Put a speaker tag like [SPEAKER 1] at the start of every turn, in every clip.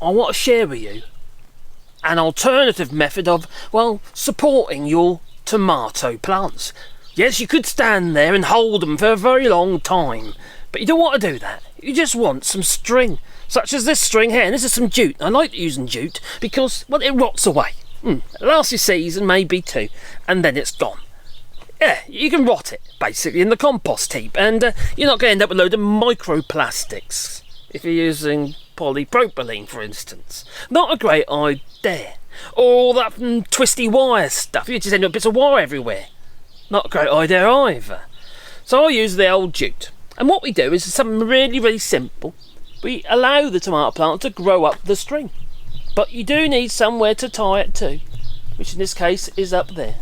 [SPEAKER 1] I want to share with you an alternative method of, well, supporting your tomato plants. Yes, you could stand there and hold them for a very long time, but you don't want to do that. You just want some string, such as this string here. And this is some jute. I like using jute because, well, it rots away. It lasts a season, maybe two, and then it's gone. Yeah, you can rot it, basically, in the compost heap, and you're not going to end up with a load of microplastics if you're using polypropylene, for instance. Not a great idea. Or all that twisty wire stuff. You just end up with bits of wire everywhere. Not a great idea either. So I use the old jute. And what we do is something really, really simple. We allow the tomato plant to grow up the string. But you do need somewhere to tie it to, which in this case is up there.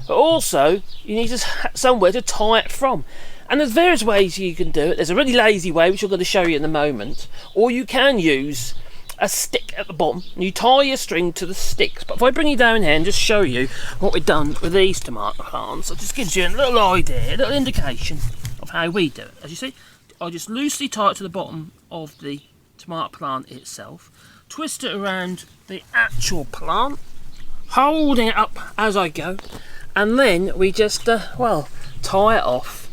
[SPEAKER 1] But also, you need somewhere to tie it from. And there's various ways you can do it. There's a really lazy way, which I'm going to show you in a moment. Or you can use a stick at the bottom, and you tie your string to the sticks. But if I bring you down here and just show you what we've done with these tomato plants, it just gives you a little idea, a little indication of how we do it. As you see, I just loosely tie it to the bottom of the tomato plant itself, twist it around the actual plant, holding it up as I go, and then we just, tie it off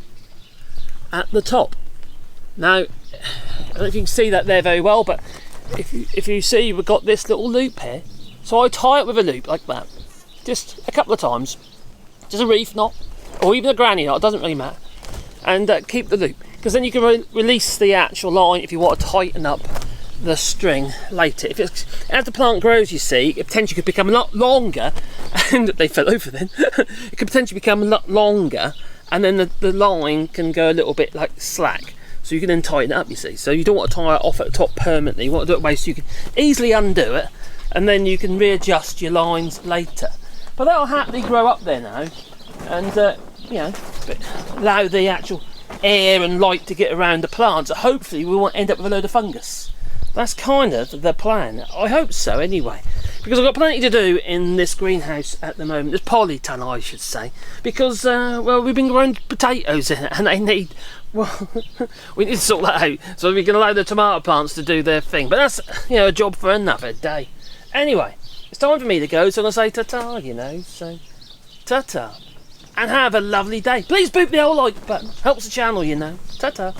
[SPEAKER 1] at the top. Now, I don't know if you can see that there very well, but if you see, we've got this little loop here. So I tie it with a loop like that, just a couple of times, just a reef knot, or even a granny knot, it doesn't really matter, and keep the loop, because then you can release the actual line if you want to tighten up the string later. As the plant grows, you see, it potentially could become a lot longer, and they fell over then. It could potentially become a lot longer, and then the line can go a little bit like slack. So you can then tighten it up, you see. So you don't want to tie it off at the top permanently. You want to do it way so you can easily undo it, and then you can readjust your lines later. But that'll happily grow up there now, and allow the actual air and light to get around the plants. So hopefully we won't end up with a load of fungus. That's kind of the plan. I hope so, anyway. Because I've got plenty to do in this greenhouse at the moment. There's polytunnel, I should say. Because, we've been growing potatoes in it, and they need... Well, we need to sort that out so we can allow the tomato plants to do their thing. But that's, a job for another day. Anyway, it's time for me to go, so I'm going to say ta-ta, so ta-ta. And have a lovely day. Please boot the old like button. Helps the channel, Ta-ta.